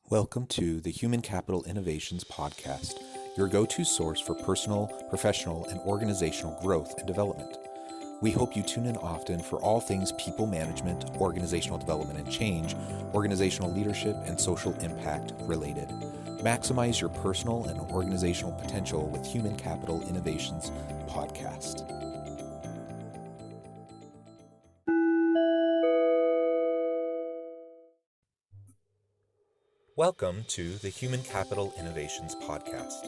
Welcome to the Human Capital Innovations Podcast, your go-to source for personal, professional, and organizational growth and development. We hope you tune in often for all things people management, organizational development and change, organizational leadership, and social impact related. Maximize your personal and organizational potential with Human Capital Innovations Podcast. Welcome to the Human Capital Innovations Podcast.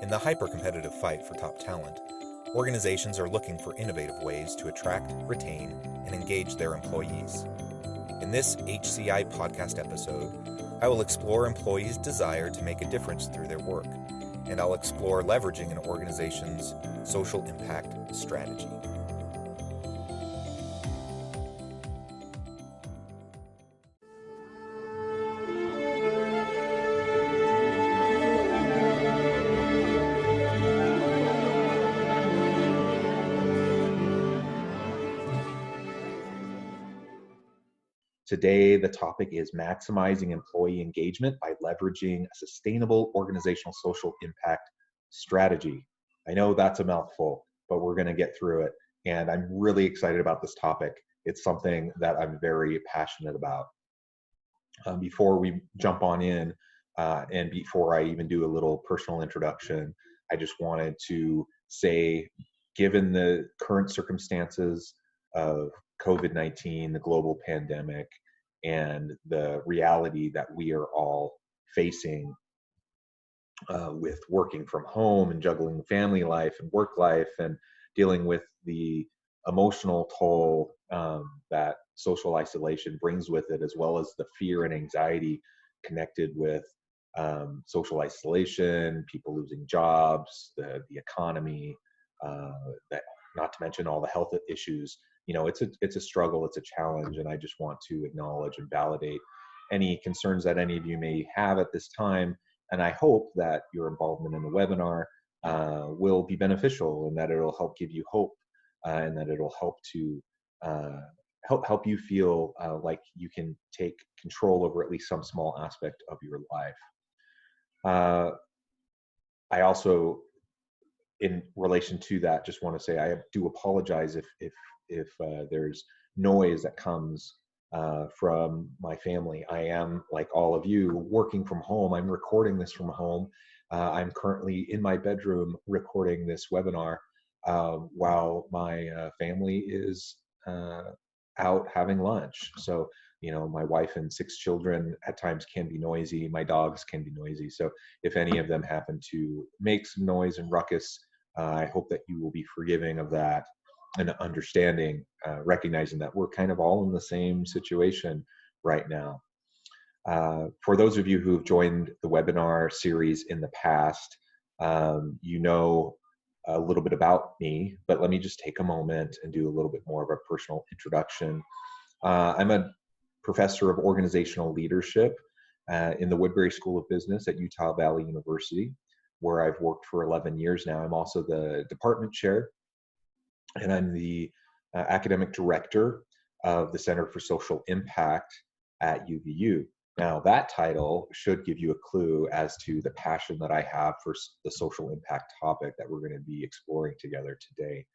In the hyper-competitive fight for top talent, organizations are looking for innovative ways to attract, retain, and engage their employees. In this HCI Podcast episode, I will explore employees' desire to make a difference through their work, and I'll explore leveraging an organization's social impact strategy. Today, the topic is maximizing employee engagement by leveraging a sustainable organizational social impact strategy. I know that's a mouthful, but we're going to get through it. And I'm really excited about this topic. It's something that I'm very passionate about. Before we jump on in, and before I even do a little personal introduction, I just wanted to say, given the current circumstances of COVID-19, the global pandemic, and the reality that we are all facing with working from home and juggling family life and work life and dealing with the emotional toll that social isolation brings with it, as well as the fear and anxiety connected with social isolation, people losing jobs, the economy, that not to mention all the health issues. You know, it's a struggle, it's a challenge, and I just want to acknowledge and validate any concerns that any of you may have at this time. And I hope that your involvement in the webinar will be beneficial, and that it'll help give you hope, and that it'll help to help you feel like you can take control over at least some small aspect of your life. I also, in relation to that, just want to say I do apologize if there's noise that comes from my family. I am, like all of you, working from home. I'm recording this from home. I'm currently in my bedroom recording this webinar while my family is out having lunch. So, you know, my wife and 6 children at times can be noisy. My dogs can be noisy. So if any of them happen to make some noise and ruckus, I hope that you will be forgiving of that and understanding, recognizing that we're kind of all in the same situation right now. For those of you who have joined the webinar series in the past, you know a little bit about me, but let me just take a moment and do a little bit more of a personal introduction. I'm a professor of organizational leadership in the Woodbury School of Business at Utah Valley University, where I've worked for 11 years now. I'm also the department chair, and I'm the academic director of the Center for Social Impact at UVU. Now, that title should give you a clue as to the passion that I have for the social impact topic that we're going to be exploring together today.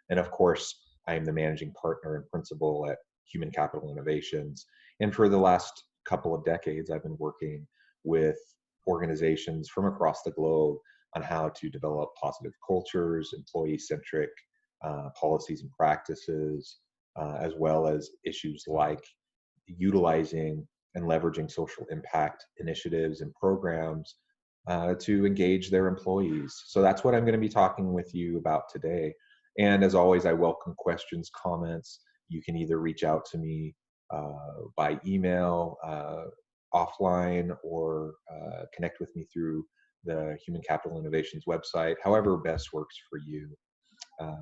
And of course, I am the managing partner and principal at Human Capital Innovations. And for the last couple of decades, I've been working with organizations from across the globe on how to develop positive cultures, employee-centric policies and practices, as well as issues like utilizing and leveraging social impact initiatives and programs to engage their employees. So that's what I'm going to be talking with you about today. And as always, I welcome questions, comments. You can either reach out to me by email, offline, or connect with me through the Human Capital Innovations website, however best works for you.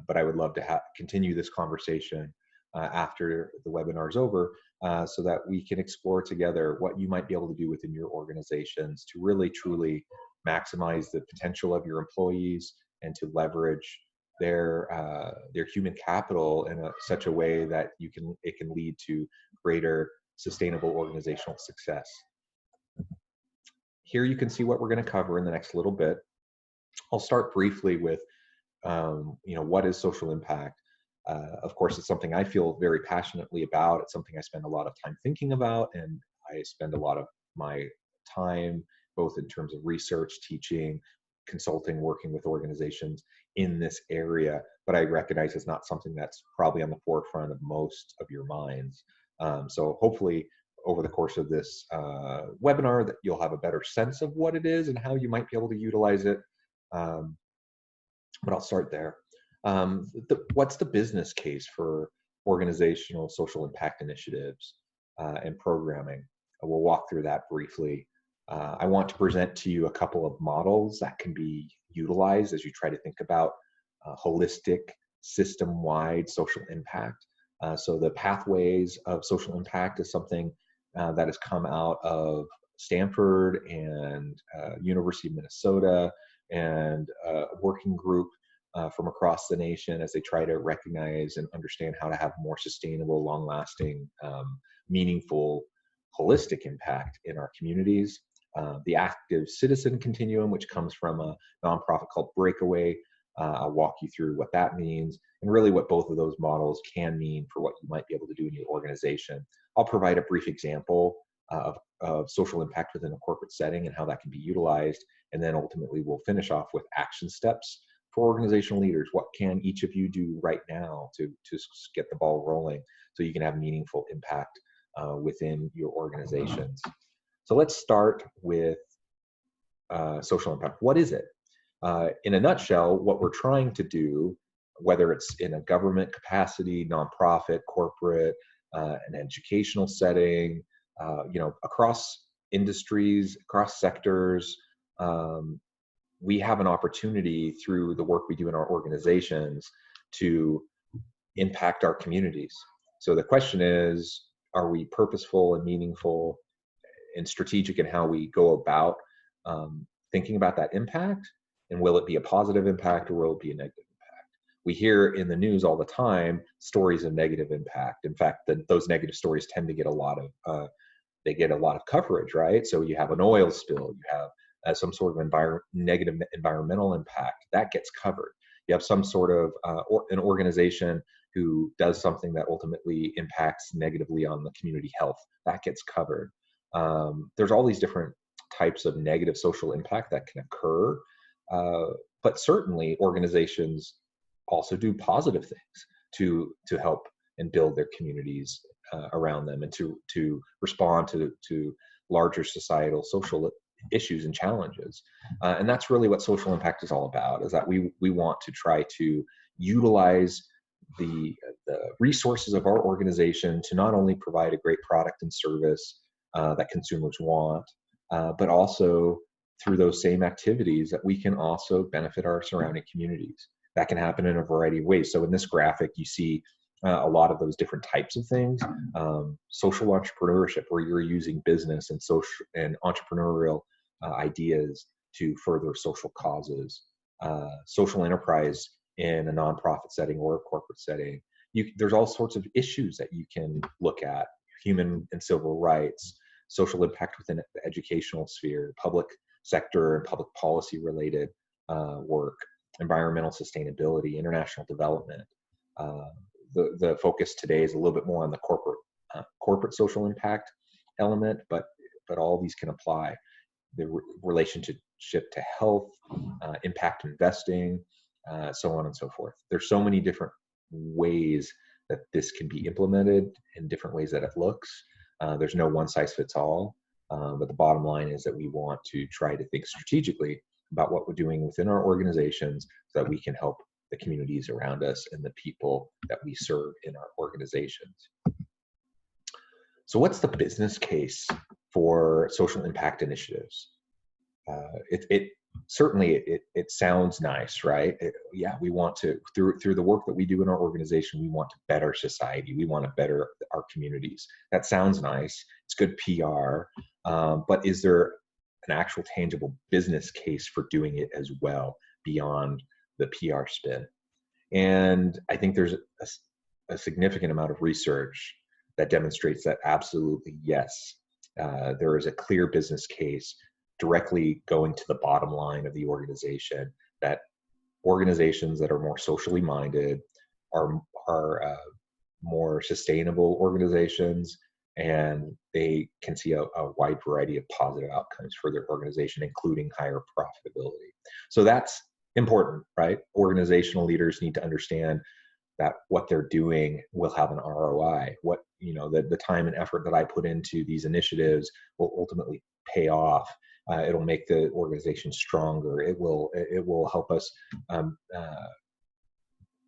But I would love to continue this conversation after the webinar is over, so that we can explore together what you might be able to do within your organizations to really truly maximize the potential of your employees and to leverage their human capital in such a way that it can lead to greater sustainable organizational success. here you can see what we're going to cover in the next little bit. I'll start briefly with, what is social impact? Of course, it's something I feel very passionately about. It's something I spend a lot of time thinking about, and I spend a lot of my time, both in terms of research, teaching, consulting, working with organizations in this area. But I recognize it's not something that's probably on the forefront of most of your minds. So hopefully, over the course of this webinar, that you'll have a better sense of what it is and how you might be able to utilize it. But I'll start there. What's the business case for organizational social impact initiatives and programming? We'll walk through that briefly. I want to present to you a couple of models that can be utilized as you try to think about holistic, system-wide social impact. So the pathways of social impact is something that has come out of Stanford and University of Minnesota, and a working group from across the nation as they try to recognize and understand how to have more sustainable, long-lasting, meaningful, holistic impact in our communities. The active citizen continuum, which comes from a nonprofit called Breakaway. I'll walk you through what that means and really what both of those models can mean for what you might be able to do in your organization. I'll provide a brief example of social impact within a corporate setting and how that can be utilized. And then ultimately we'll finish off with action steps for organizational leaders. What can each of you do right now to get the ball rolling so you can have meaningful impact within your organizations? So let's start with social impact. What is it? In a nutshell, what we're trying to do, whether it's in a government capacity, nonprofit, corporate, an educational setting, across industries, across sectors, we have an opportunity through the work we do in our organizations to impact our communities. So the question is, are we purposeful and meaningful and strategic in how we go about thinking about that impact? And will it be a positive impact or will it be a negative impact? We hear in the news all the time stories of negative impact. In fact, those negative stories tend to get a lot of coverage, right? So you have an oil spill, you have some sort of negative environmental impact that gets covered. You have some sort of an organization who does something that ultimately impacts negatively on the community health, that gets covered. There's all these different types of negative social impact that can occur, but certainly organizations also do positive things to help and build their communities around them and to respond to larger societal social issues and challenges. And that's really what social impact is all about, is that we want to try to utilize the resources of our organization to not only provide a great product and service that consumers want, but also through those same activities that we can also benefit our surrounding communities. That can happen in a variety of ways. So in this graphic, you see a lot of those different types of things. Social entrepreneurship, where you're using business and social and entrepreneurial ideas to further social causes. Social enterprise in a nonprofit setting or a corporate setting. There's all sorts of issues that you can look at: human and civil rights, social impact within the educational sphere, public sector and public policy related work, environmental sustainability, international development. The focus today is a little bit more on the corporate social impact element, but all these can apply. The relationship to health, impact investing, so on and so forth. There's so many different ways that this can be implemented, in different ways that it looks. There's no one size fits all, but the bottom line is that we want to try to think strategically about what we're doing within our organizations so that we can help the communities around us and the people that we serve in our organizations. So what's the business case for social impact initiatives? Certainly sounds nice, right? We want to, through the work that we do in our organization, we want to better society. We want to better our communities. That sounds nice. It's good PR, but is there an actual tangible business case for doing it as well beyond the PR spin? And I think there's a significant amount of research that demonstrates that absolutely yes, there is a clear business case directly going to the bottom line of the organization, that organizations that are more socially minded are more sustainable organizations, and they can see a wide variety of positive outcomes for their organization, including higher profitability. So that's important, right? Organizational leaders need to understand that what they're doing will have an ROI. What, the time and effort that I put into these initiatives will ultimately pay off. It'll make the organization stronger. It will help us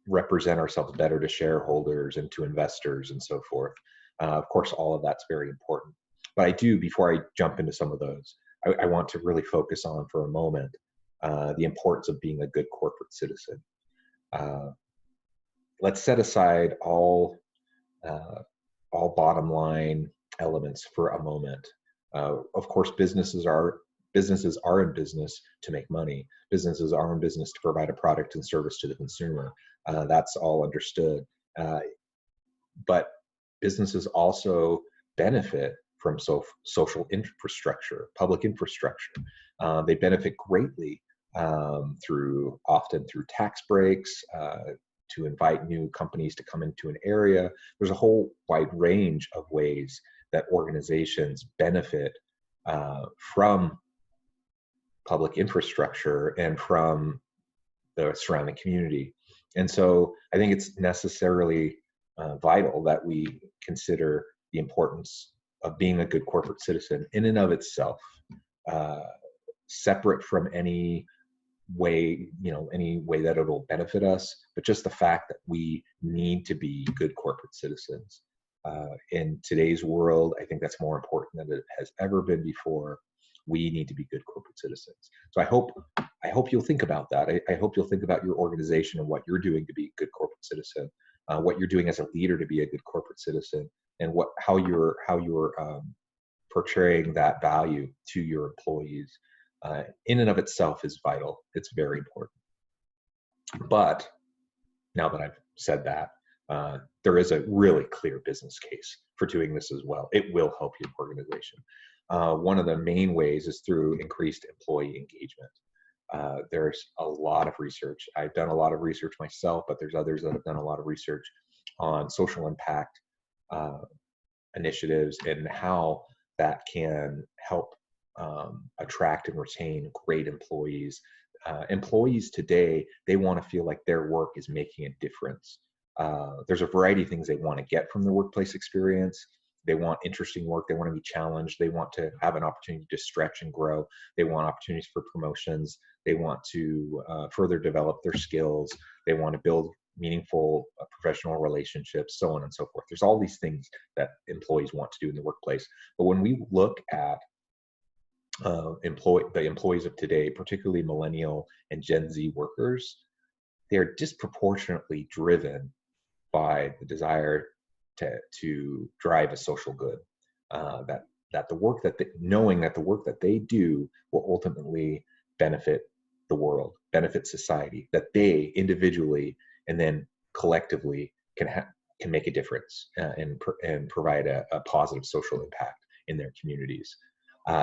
represent ourselves better to shareholders and to investors and so forth. Of course, all of that's very important. But I do, before I jump into some of those, I want to really focus on for a moment the importance of being a good corporate citizen. Let's set aside all bottom line elements for a moment. Of course, businesses are in business to make money. Businesses are in business to provide a product and service to the consumer. That's all understood. But businesses also benefit from social infrastructure, public infrastructure. They benefit greatly often through tax breaks, to invite new companies to come into an area. There's a whole wide range of ways that organizations benefit from public infrastructure and from the surrounding community. And so I think it's necessarily vital that we consider the importance of being a good corporate citizen in and of itself, separate from any way that it'll benefit us, but just the fact that we need to be good corporate citizens. In today's world, I think that's more important than it has ever been before. We need to be good corporate citizens. So I hope you'll think about that. I hope you'll think about your organization and what you're doing to be a good corporate citizen, what you're doing as a leader to be a good corporate citizen, and how you're portraying that value to your employees. In and of itself is vital. It's very important. But now that I've said that, there is a really clear business case for doing this as well. It will help your organization. One of the main ways is through increased employee engagement. There's a lot of research. I've done a lot of research myself, but there's others that have done a lot of research on social impact initiatives and how that can help attract and retain great employees. Employees today, they want to feel like their work is making a difference. There's a variety of things they want to get from the workplace experience. They want interesting work. They want to be challenged. They want to have an opportunity to stretch and grow. They want opportunities for promotions. They want to further develop their skills. They want to build meaningful professional relationships, so on and so forth. There's all these things that employees want to do in the workplace. But when we look at the employees of today, particularly millennial and Gen Z workers, they're disproportionately driven by the desire to drive a social good. That the work knowing that the work that they do will ultimately benefit the world, benefit society, that they individually and then collectively can make a difference and provide a positive social impact in their communities.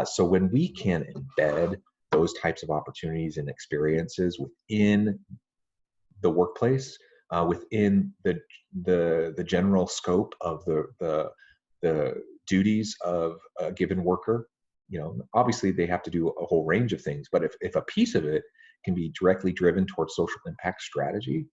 So when we can embed those types of opportunities and experiences within the workplace, within the general scope of the duties of a given worker, obviously they have to do a whole range of things, but if a piece of it can be directly driven towards social impact strategy,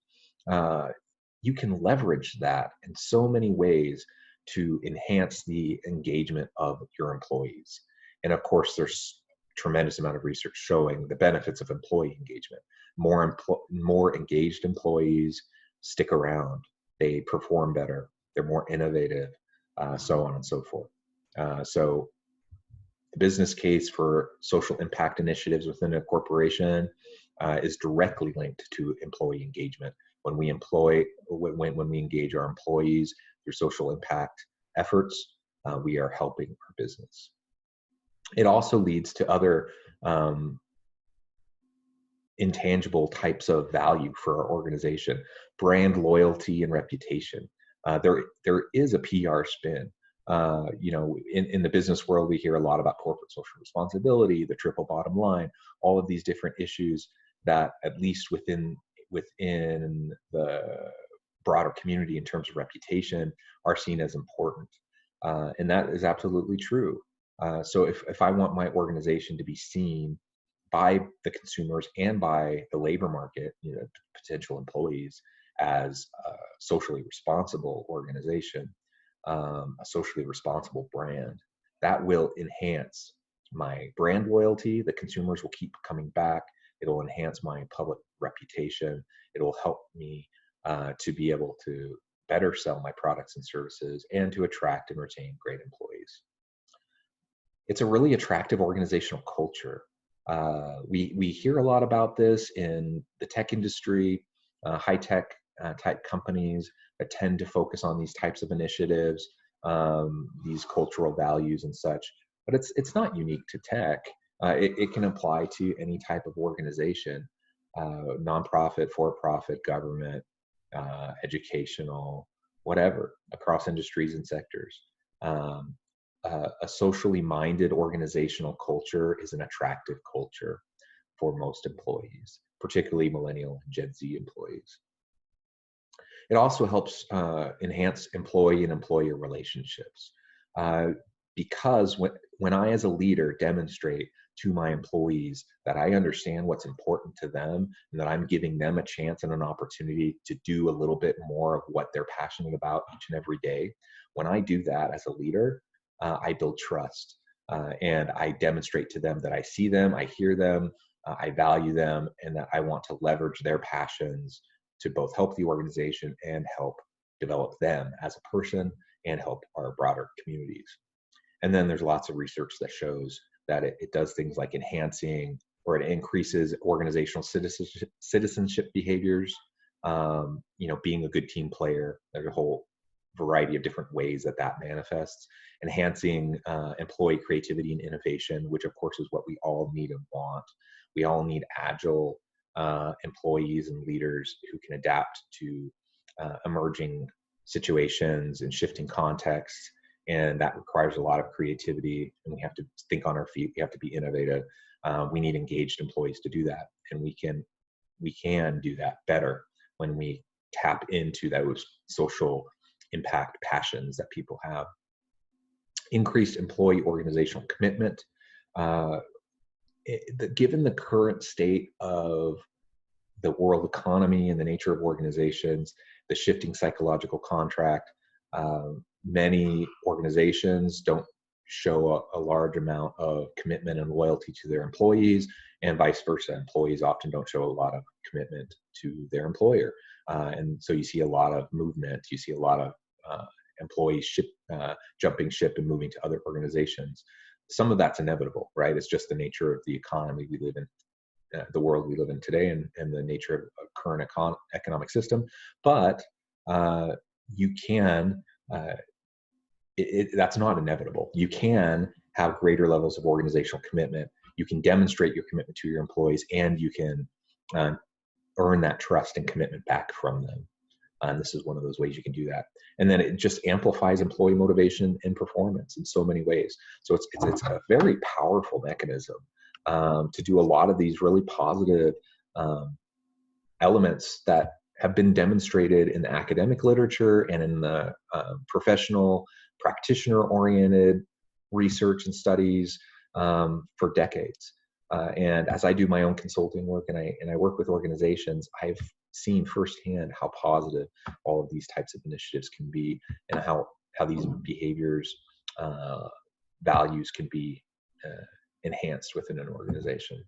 you can leverage that in so many ways to enhance the engagement of your employees. And of course, there's tremendous amount of research showing the benefits of employee engagement. More engaged employees stick around, they perform better, they're more innovative, so on and so forth. So the business case for social impact initiatives within a corporation is directly linked to employee engagement. When we engage our employees through social impact efforts, we are helping our business. It also leads to other intangible types of value for our organization: brand loyalty and reputation. There is a PR spin In the business world, we hear a lot about corporate social responsibility, the triple bottom line, all of these different issues that, at least within the broader community in terms of reputation, are seen as important. And that is absolutely true. So if I want my organization to be seen by the consumers and by the labor market, potential employees, as a socially responsible organization, a socially responsible brand, that will enhance my brand loyalty. The consumers will keep coming back. It'll enhance my public reputation. It'll help me to be able to better sell my products and services and to attract and retain great employees. It's a really attractive organizational culture. We hear a lot about this in the tech industry, high tech type companies that tend to focus on these types of initiatives, these cultural values and such. But it's not unique to tech. It can apply to any type of organization, nonprofit, for-profit, government, educational, whatever, across industries and sectors. A socially minded organizational culture is an attractive culture for most employees, particularly millennial and Gen Z employees. It also helps enhance employee and employer relationships, because when I, as a leader, demonstrate to my employees that I understand what's important to them and that I'm giving them a chance and an opportunity to do a little bit more of what they're passionate about each and every day, when I do that as a leader, I build trust, and I demonstrate to them that I see them, I hear them, I value them, and that I want to leverage their passions to both help the organization and help develop them as a person and help our broader communities. And then there's lots of research that shows that it does things like enhancing, or it increases organizational citizenship behaviors, being a good team player. There's a whole variety of different ways that manifests. Enhancing employee creativity and innovation, which of course is what we all need and want. We all need agile employees and leaders who can adapt to emerging situations and shifting contexts. And that requires a lot of creativity, and we have to think on our feet. We have to be innovative. We need engaged employees to do that, and we can do that better when we tap into those social impact passions that people have. Increased employee organizational commitment. Given the current state of the world economy and the nature of organizations, the shifting psychological contract, many organizations don't show a large amount of commitment and loyalty to their employees, and vice versa. Employees often don't show a lot of commitment to their employer. And so you see a lot of movement, you see a lot of employees jumping ship and moving to other organizations. Some of that's inevitable, right? It's just the nature of the economy we live in, the world we live in today, and the nature of a current economic system. But you can, that's not inevitable. You can have greater levels of organizational commitment. You can demonstrate your commitment to your employees, and you can earn that trust and commitment back from them. And this is one of those ways you can do that. And then it just amplifies employee motivation and performance in so many ways. So it's a very powerful mechanism to do a lot of these really positive elements that have been demonstrated in the academic literature and in the professional, practitioner-oriented research and studies for decades. And as I do my own consulting work and I work with organizations, I've seen firsthand how positive all of these types of initiatives can be, and how these behaviors, values can be enhanced within an organization.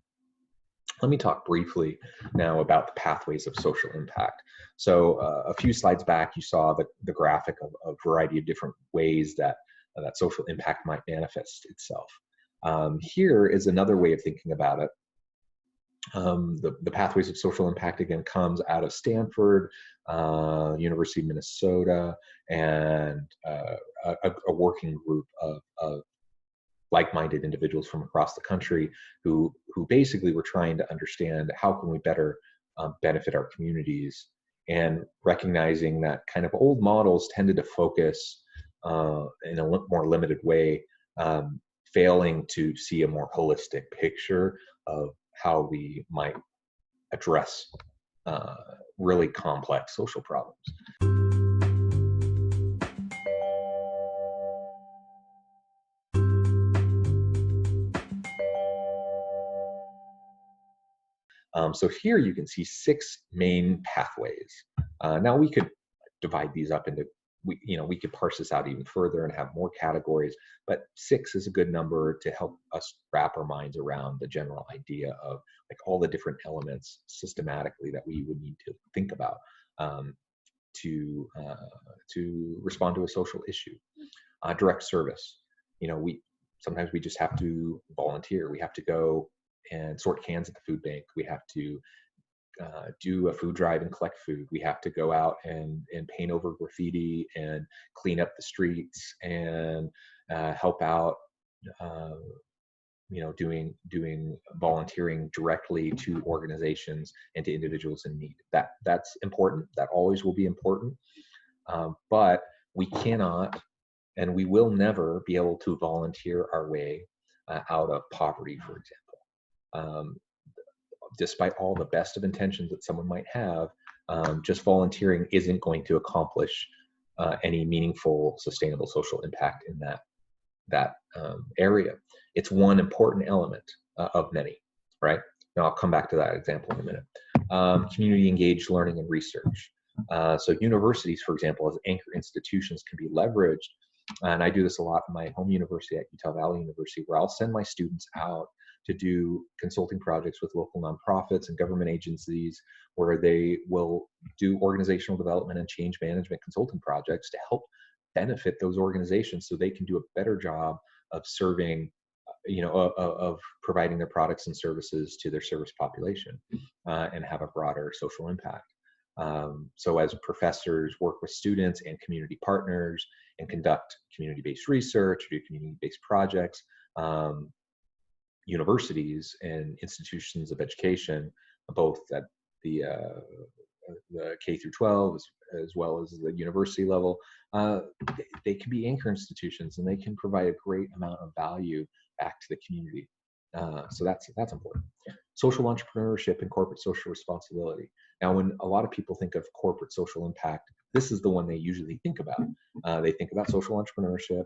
Let me talk briefly now about the pathways of social impact. So a few slides back, you saw the graphic of a variety of different ways that social impact might manifest itself. Here is another way of thinking about it. The pathways of social impact, again, comes out of Stanford, University of Minnesota, and a working group of like-minded individuals from across the country who basically were trying to understand how can we better benefit our communities, and recognizing that kind of old models tended to focus in a more limited way, failing to see a more holistic picture of how we might address really complex social problems. So here you can see 6 main pathways. Now we could divide these up into, we could parse this out even further and have more categories, but 6 is a good number to help us wrap our minds around the general idea of like all the different elements systematically that we would need to think about to respond to a social issue. Direct service. Sometimes we just have to volunteer. We have to go and sort cans at the food bank. We have to do a food drive and collect food. We have to go out and paint over graffiti and clean up the streets and help out, doing volunteering directly to organizations and to individuals in need. That's important. That always will be important. But we cannot, and we will never be able to volunteer our way out of poverty, for example. Despite all the best of intentions that someone might have, just volunteering isn't going to accomplish any meaningful, sustainable social impact in that area. It's one important element of many, right? Now I'll come back to that example in a minute. Community engaged learning and research. So universities, for example, as anchor institutions can be leveraged. And I do this a lot in my home university at Utah Valley University, where I'll send my students out to do consulting projects with local nonprofits and government agencies, where they will do organizational development and change management consulting projects to help benefit those organizations so they can do a better job of serving, of providing their products and services to their service population and have a broader social impact. So as professors work with students and community partners and conduct community-based research, do community-based projects, universities and institutions of education, both at the K through 12 as well as the university level, they can be anchor institutions and they can provide a great amount of value back to the community. So that's important. Social entrepreneurship and corporate social responsibility. Now, when a lot of people think of corporate social impact, this is the one they usually think about. They think about social entrepreneurship,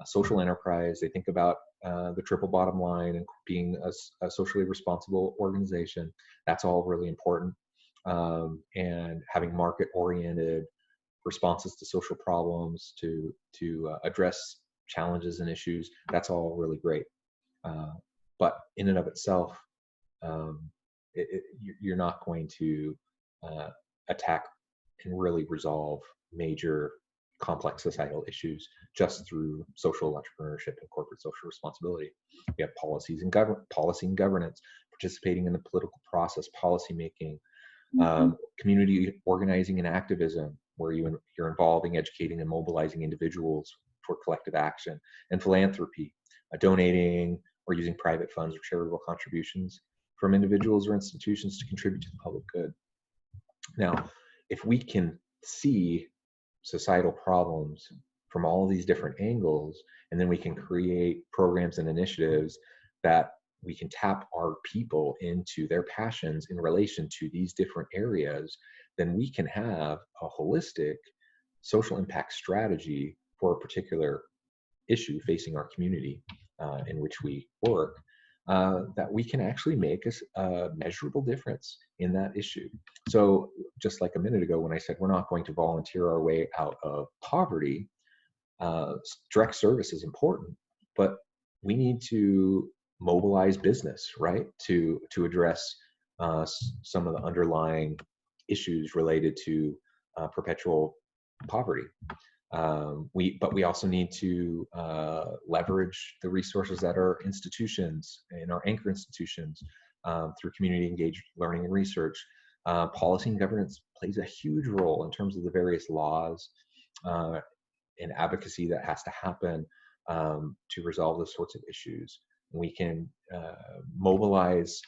social enterprise. They think about the triple bottom line and being a socially responsible organization. That's all really important. And having market-oriented responses to social problems, to address challenges and issues, that's all really great. But in and of itself, you're not going to attack and really resolve major complex societal issues just through social entrepreneurship and corporate social responsibility. We have policy and governance, participating in the political process, policy making, community organizing and activism, where you're involving, educating, and mobilizing individuals for collective action, and philanthropy, donating or using private funds or charitable contributions from individuals or institutions to contribute to the public good. Now, if we can see societal problems from all of these different angles, and then we can create programs and initiatives that we can tap our people into their passions in relation to these different areas, then we can have a holistic social impact strategy for a particular issue facing our community in which we work, that we can actually make a measurable difference in that issue. So just like a minute ago when I said we're not going to volunteer our way out of poverty, direct service is important, but we need to mobilize business, right, to address some of the underlying issues related to perpetual poverty. But we also need to leverage the resources that our institutions and our anchor institutions through community engaged learning and research. Policy and governance plays a huge role in terms of the various laws and advocacy that has to happen to resolve those sorts of issues. We can mobilize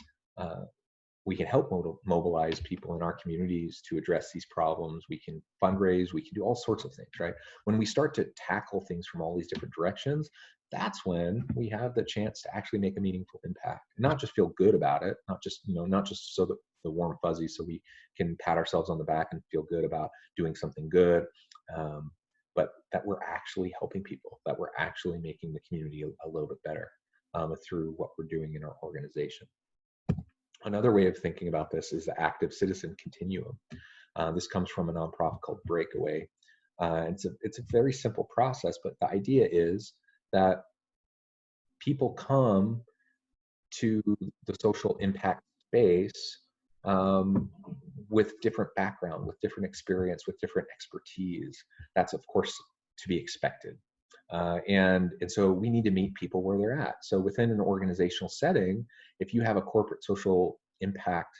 we can help mobilize people in our communities to address these problems. We can fundraise, we can do all sorts of things, right? When we start to tackle things from all these different directions, that's when we have the chance to actually make a meaningful impact, and not just feel good about it, not just, not just so that the warm fuzzy, so we can pat ourselves on the back and feel good about doing something good, but that we're actually helping people, that we're actually making the community a little bit better through what we're doing in our organization. Another way of thinking about this is the active citizen continuum. This comes from a nonprofit called Breakaway. It's a very simple process, but the idea is that people come to the social impact space with different background, with different experience, with different expertise. That's, of course, to be expected. And so we need to meet people where they're at. So within an organizational setting, if you have a corporate social impact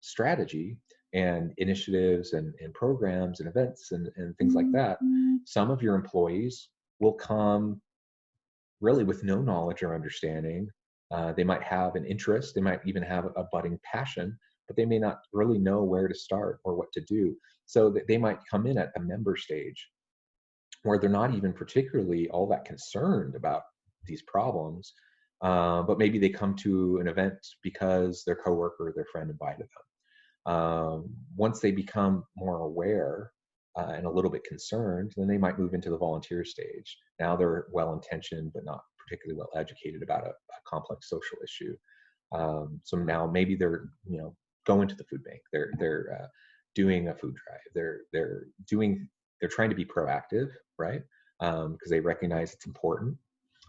strategy and initiatives and programs and events and things like that, some of your employees will come really with no knowledge or understanding. They might have an interest, they might even have a budding passion, but they may not really know where to start or what to do. So they might come in at the member stage, where they're not even particularly all that concerned about these problems, but maybe they come to an event because their coworker or their friend invited them. Once they become more aware and a little bit concerned, then they might move into the volunteer stage. Now they're well-intentioned, but not particularly well-educated about a complex social issue. So now maybe they're, going to the food bank. They're doing a food drive. They're trying to be proactive, right? Because they recognize it's important.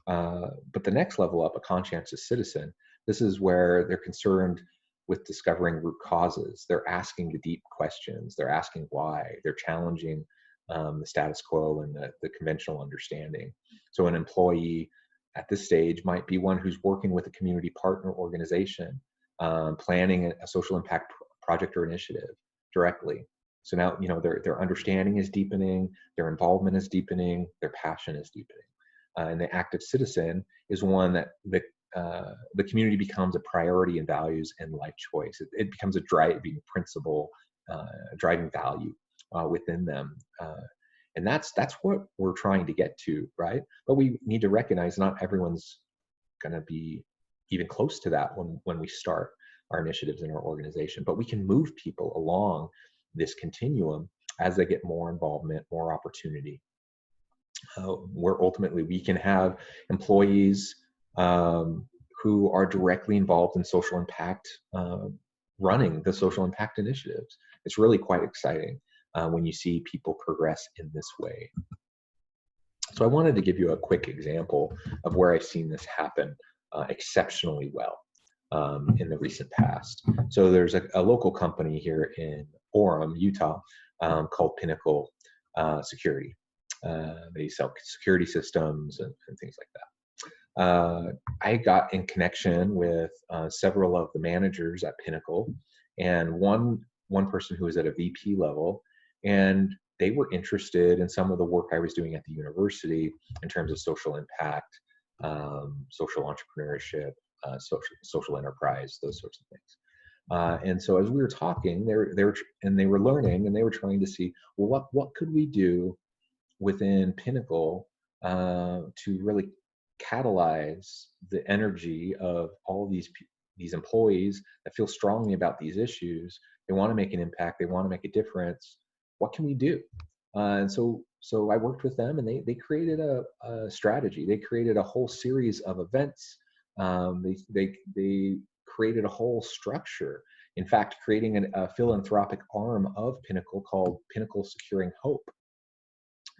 But the next level up, a conscientious citizen, this is where they're concerned with discovering root causes. They're asking the deep questions. They're asking why. They're challenging the status quo and the conventional understanding. So an employee at this stage might be one who's working with a community partner organization, planning a social impact project or initiative directly. So now, their understanding is deepening, their involvement is deepening, their passion is deepening. And the active citizen is one that the community becomes a priority in values and life choice. It becomes a driving principle, driving value within them. And that's what we're trying to get to, right? But we need to recognize not everyone's going to be even close to that when we start our initiatives in our organization. But we can move people along this continuum as they get more involvement, more opportunity. Where ultimately we can have employees who are directly involved in social impact, running the social impact initiatives. It's really quite exciting when you see people progress in this way. So I wanted to give you a quick example of where I've seen this happen exceptionally well in the recent past. So there's a local company here in Orem, Utah, called Pinnacle Security. They sell security systems and things like that. I got in connection with several of the managers at Pinnacle, and one person who was at a VP level, and they were interested in some of the work I was doing at the university in terms of social impact, social entrepreneurship, social enterprise, those sorts of things. And so as we were talking, they were learning, and they were trying to see, well, what could we do within Pinnacle to really catalyze the energy of all these employees that feel strongly about these issues. They want to make an impact. They want to make a difference. What can we do? And so I worked with them, and they created a strategy. They created a whole series of events. They created a whole structure. In fact, creating a philanthropic arm of Pinnacle called Pinnacle Securing Hope.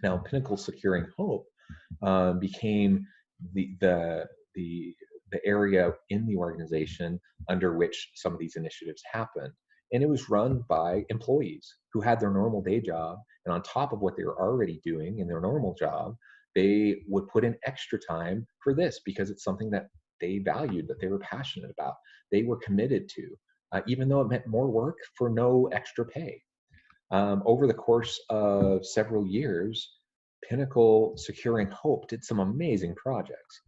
Now, Pinnacle Securing Hope became the area in the organization under which some of these initiatives happened. And it was run by employees who had their normal day job. And on top of what they were already doing in their normal job, they would put in extra time for this because it's something that they valued, that they were passionate about, they were committed to, even though it meant more work for no extra pay. Over the course of several years, Pinnacle Securing Hope did some amazing projects.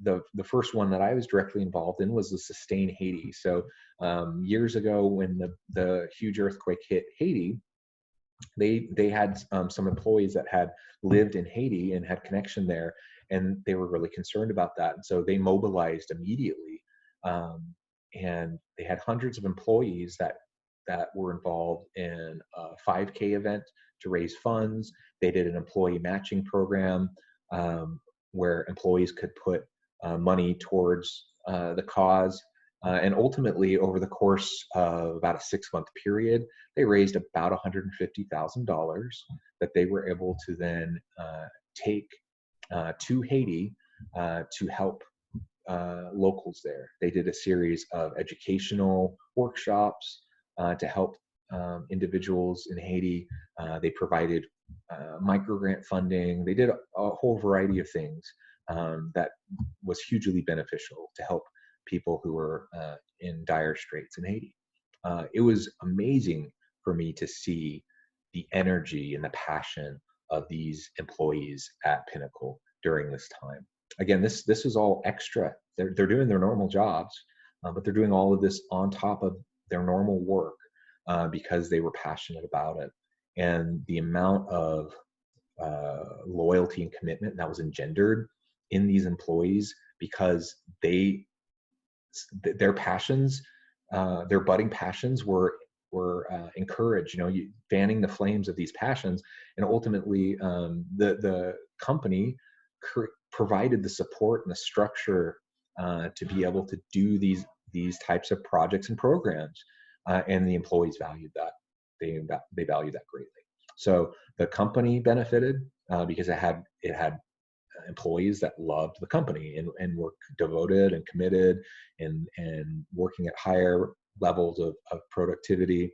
the first one that I was directly involved in was the Sustain Haiti. So years ago, when the huge earthquake hit Haiti, they had some employees that had lived in Haiti and had connection there, and they were really concerned about that. And so they mobilized immediately, and they had hundreds of employees that were involved in a 5K event to raise funds. They did an employee matching program where employees could put money towards the cause. And ultimately, over the course of about a 6-month period, they raised about $150,000 that they were able to then take to Haiti to help locals there. They did a series of educational workshops to help individuals in Haiti. They provided microgrant funding. They did a whole variety of things that was hugely beneficial to help people who were in dire straits in Haiti. It was amazing for me to see the energy and the passion of these employees at Pinnacle during this time. Again, this is all extra. They're doing their normal jobs, but they're doing all of this on top of their normal work because they were passionate about it. And the amount of loyalty and commitment that was engendered in these employees because their passions, their budding passions were encouraged, fanning the flames of these passions. And ultimately, the company provided the support and the structure to be able to do these types of projects and programs. And the employees valued that. They valued that greatly. So the company benefited because it had employees that loved the company and were devoted and committed and working at higher levels of productivity.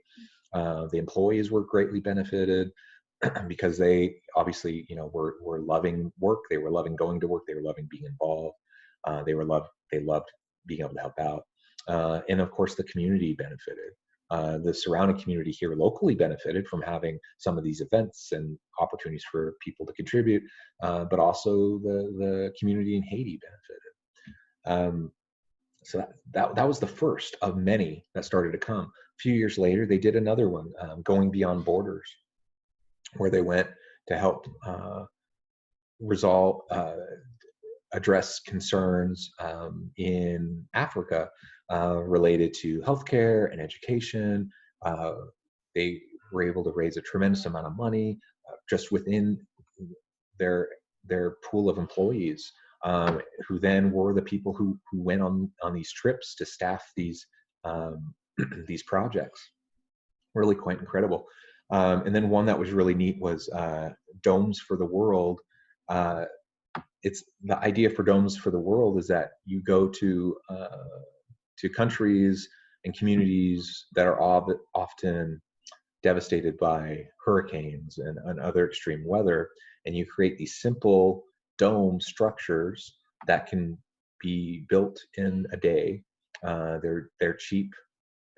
The employees were greatly benefited because they obviously, were loving work. They were loving going to work. They were loving being involved. They loved being able to help out. And of course, the community benefited. The surrounding community here locally benefited from having some of these events and opportunities for people to contribute, but also the community in Haiti benefited. So that was the first of many that started to come. A few years later, they did another one, Going Beyond Borders, where they went to help address concerns in Africa related to healthcare and education. They were able to raise a tremendous amount of money just within their pool of employees, who then were the people who went on these trips to staff these these projects. Really quite incredible. And then one that was really neat was Domes for the World. It's the idea for Domes for the World is that you go to countries and communities that are often devastated by hurricanes and other extreme weather, and you create these simple dome structures that can be built in a day. They're cheap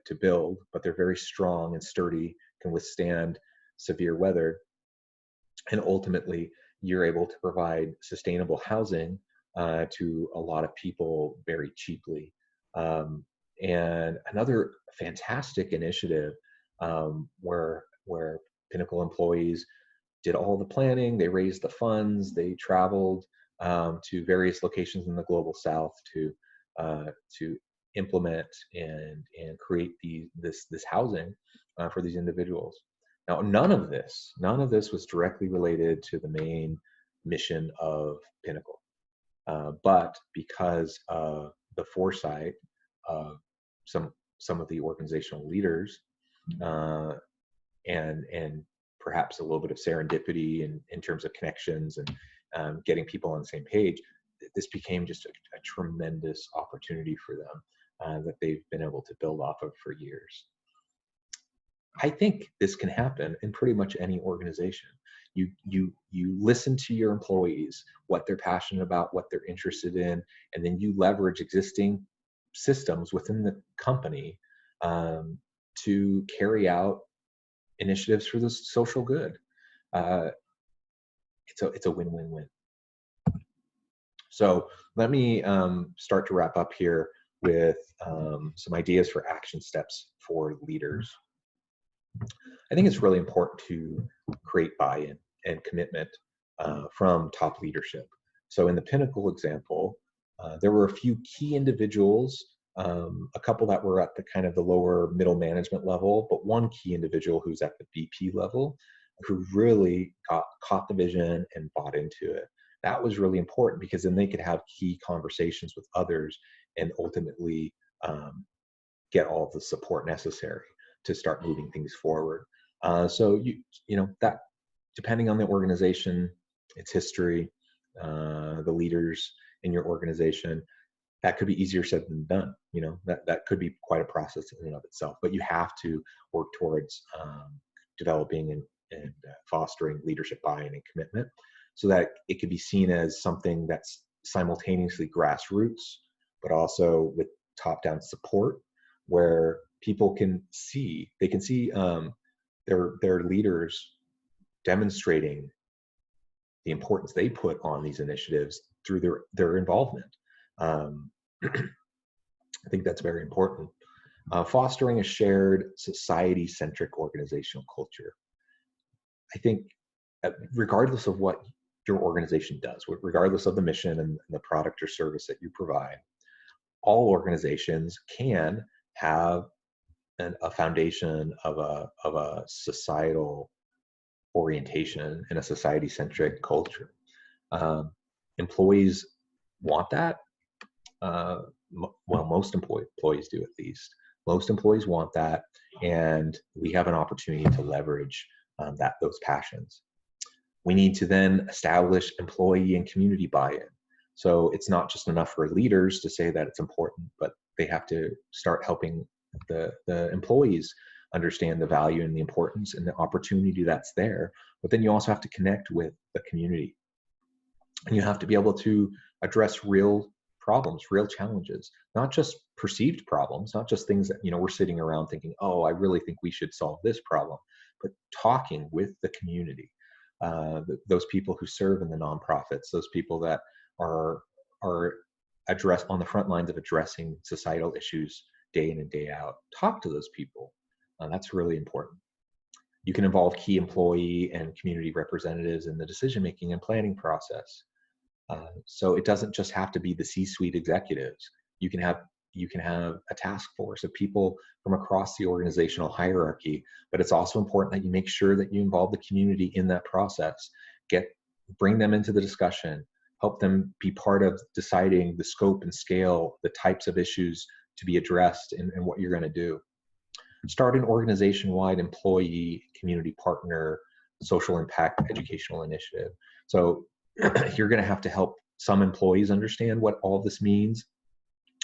to build, but they're very strong and sturdy, can withstand severe weather, and ultimately you're able to provide sustainable housing to a lot of people very cheaply. And another fantastic initiative where Pinnacle employees did all the planning, they raised the funds, they traveled to various locations in the global south to implement and create this housing for these individuals. Now, none of this was directly related to the main mission of Pinnacle, but because of the foresight of some of the organizational leaders, and perhaps a little bit of serendipity in terms of connections and getting people on the same page, this became just a tremendous opportunity for them that they've been able to build off of for years. I think this can happen in pretty much any organization. You listen to your employees, what they're passionate about, what they're interested in, and then you leverage existing systems within the company to carry out initiatives for the social good. It's a win-win-win. So let me start to wrap up here with some ideas for action steps for leaders. I think it's really important to create buy-in and commitment from top leadership. So in the Pinnacle example, there were a few key individuals, a couple that were at the kind of the lower middle management level, but one key individual who's at the VP level who really caught the vision and bought into it. That was really important because then they could have key conversations with others and ultimately get all of the support necessary to start moving things forward. So you know that depending on the organization, its history, the leaders in your organization, that could be easier said than done. You know, that could be quite a process in and of itself, but you have to work towards developing and fostering leadership buy-in and commitment so that it could be seen as something that's simultaneously grassroots, but also with top-down support, where people can see, their leaders demonstrating the importance they put on these initiatives through their involvement. I think that's very important. Fostering a shared society-centric organizational culture. I think regardless of what your organization does, regardless of the mission and the product or service that you provide, all organizations can have a foundation of a societal orientation and a society-centric culture. Employees want that. Well, most employees do, at least. Most employees want that, and we have an opportunity to leverage those passions. We need to then establish employee and community buy-in. So it's not just enough for leaders to say that it's important, but they have to start helping the employees understand the value and the importance and the opportunity that's there. But then you also have to connect with the community. And you have to be able to address real problems, real challenges, not just perceived problems, not just things that, you know, we're sitting around thinking, oh, I really think we should solve this problem, but talking with the community, those people who serve in the nonprofits, those people that are addressed on the front lines of addressing societal issues day in and day out. Talk to those people. That's really important. You can involve key employee and community representatives in the decision-making and planning process. So it doesn't just have to be the C-suite executives. You can have a task force of people from across the organizational hierarchy, but it's also important that you make sure that you involve the community in that process. Bring them into the discussion, help them be part of deciding the scope and scale, the types of issues to be addressed, and what you're going to do. Start an organization-wide employee, community partner, social impact educational initiative. So you're going to have to help some employees understand what all of this means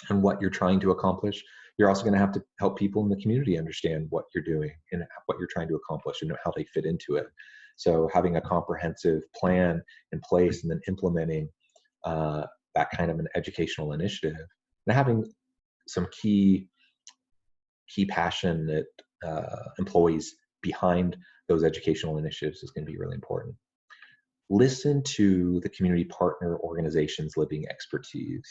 and what you're trying to accomplish. You're also going to have to help people in the community understand what you're doing and what you're trying to accomplish and how they fit into it. So having a comprehensive plan in place and then implementing that kind of an educational initiative, and having some key passionate employees behind those educational initiatives is going to be really important. Listen to the community partner organizations' living expertise.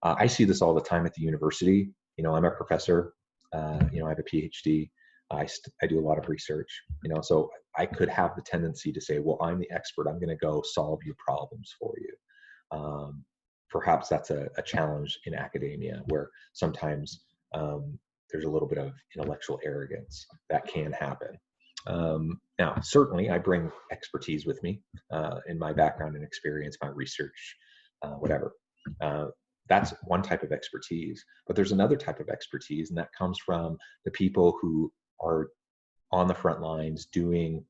I see this all the time at the university. You know, I'm a professor. You know, I have a PhD. I do a lot of research. You know, so I could have the tendency to say, well, I'm the expert. I'm going to go solve your problems for you. Perhaps that's a challenge in academia, where sometimes there's a little bit of intellectual arrogance that can happen. Now, certainly I bring expertise with me in my background and experience, my research, whatever. That's one type of expertise, but there's another type of expertise, and that comes from the people who are on the front lines doing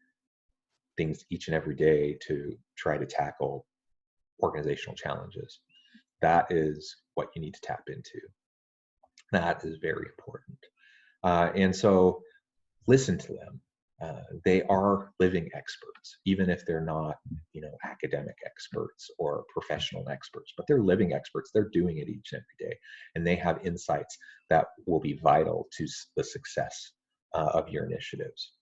things each and every day to try to tackle organizational challenges. That is what you need to tap into. That is very important. And so listen to them. They are living experts, even if they're not, you know, academic experts or professional experts, but they're living experts. They're doing it each and every day, and they have insights that will be vital to the success of your initiatives.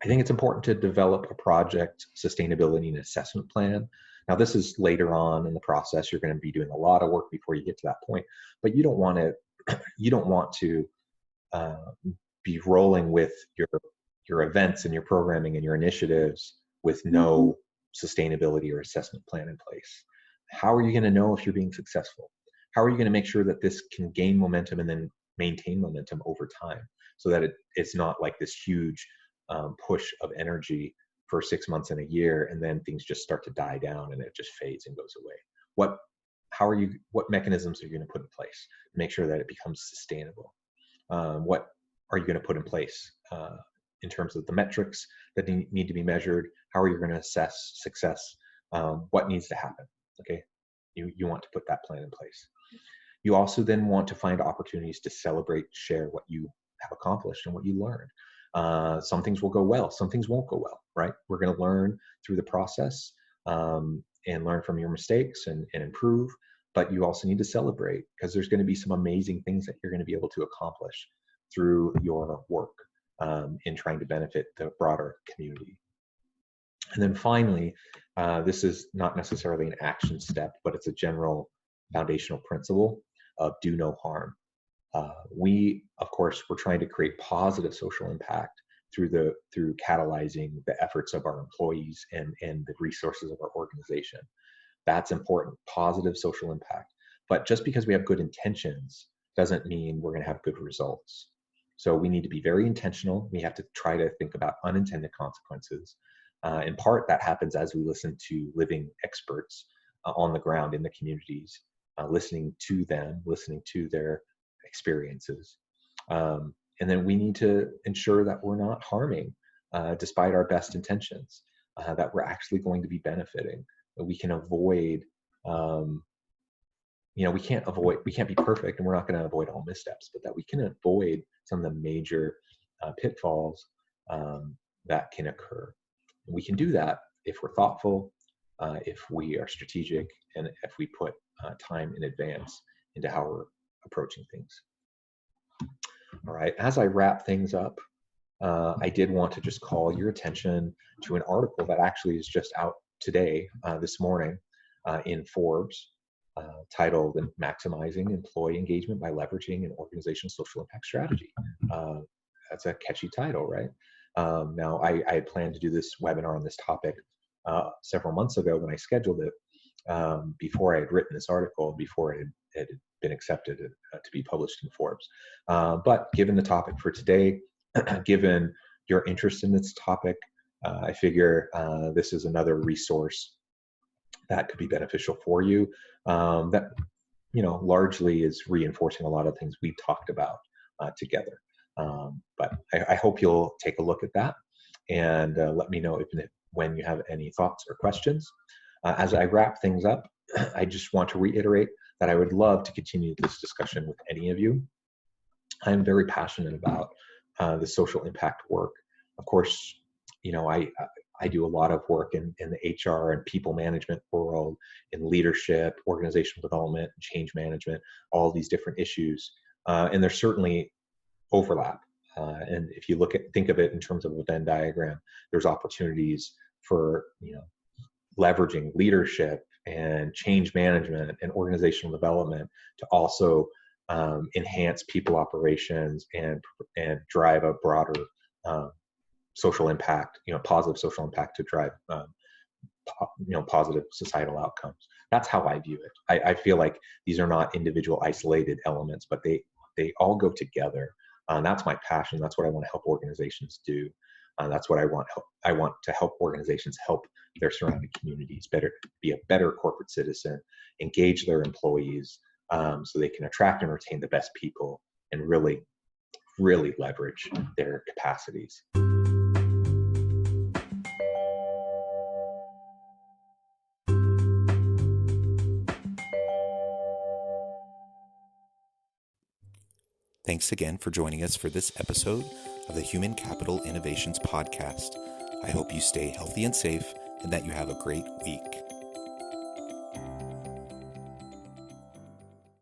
I think it's important to develop a project sustainability and assessment plan. Now, this is later on in the process. You're going to be doing a lot of work before you get to that point, but you don't want to uh, be rolling with your events and your programming and your initiatives with no sustainability or assessment plan in place. How are you going to know if you're being successful? How are you going to make sure that this can gain momentum and then maintain momentum over time, so that it's not like this huge push of energy for 6 months and a year, and then things just start to die down and it just fades and goes away? What mechanisms are you going to put in place to make sure that it becomes sustainable? What are you going to put in place in terms of the metrics that need to be measured? How are you going to assess success? What needs to happen? Okay, you want to put that plan in place. You also then want to find opportunities to celebrate, share what you have accomplished and what you learned. Some things will go well, some things won't go well, right? We're going to learn through the process and learn from your mistakes and improve, but you also need to celebrate, because there's going to be some amazing things that you're going to be able to accomplish through your work in trying to benefit the broader community. And then finally, this is not necessarily an action step, but it's a general foundational principle of do no harm. We're trying to create positive social impact through catalyzing the efforts of our employees and the resources of our organization. That's important, positive social impact. But just because we have good intentions doesn't mean we're going to have good results. So we need to be very intentional. We have to try to think about unintended consequences. In part, that happens as we listen to living experts on the ground in the communities, listening to them, listening to their experiences. And then we need to ensure that we're not harming, despite our best intentions, that we're actually going to be benefiting. That we can avoid, we can't be perfect, and we're not going to avoid all missteps, but that we can avoid some of the major pitfalls that can occur. And we can do that if we're thoughtful, if we are strategic, and if we put time in advance into how we're approaching things. All right, as I wrap things up, I did want to just call your attention to an article that actually is just out today, this morning, in Forbes, titled Maximizing Employee Engagement by Leveraging an Organizational Social Impact Strategy. That's a catchy title, right? Now, I had planned to do this webinar on this topic several months ago when I scheduled it, before I had written this article, before it had been accepted to be published in Forbes. But given the topic for today, given your interest in this topic, I figure this is another resource that could be beneficial for you, that largely is reinforcing a lot of things we talked about together. But I hope you'll take a look at that and let me know when you have any thoughts or questions. As I wrap things up, I just want to reiterate that I would love to continue this discussion with any of you. I'm very passionate about the social impact work. Of course, I do a lot of work in the HR and people management world, in leadership, organizational development, change management, all these different issues. And there's certainly overlap. And if you think of it in terms of a Venn diagram, there's opportunities for, leveraging leadership and change management and organizational development to also enhance people operations and drive a broader social impact, positive social impact to drive, positive societal outcomes. That's how I view it. I feel like these are not individual isolated elements, but they all go together. That's my passion. That's what I want to help organizations do. That's what I want. I want to help organizations help their surrounding communities be a better corporate citizen, engage their employees, so they can attract and retain the best people and really, really leverage their capacities. Thanks again for joining us for this episode of the Human Capital Innovations Podcast. I hope you stay healthy and safe and that you have a great week.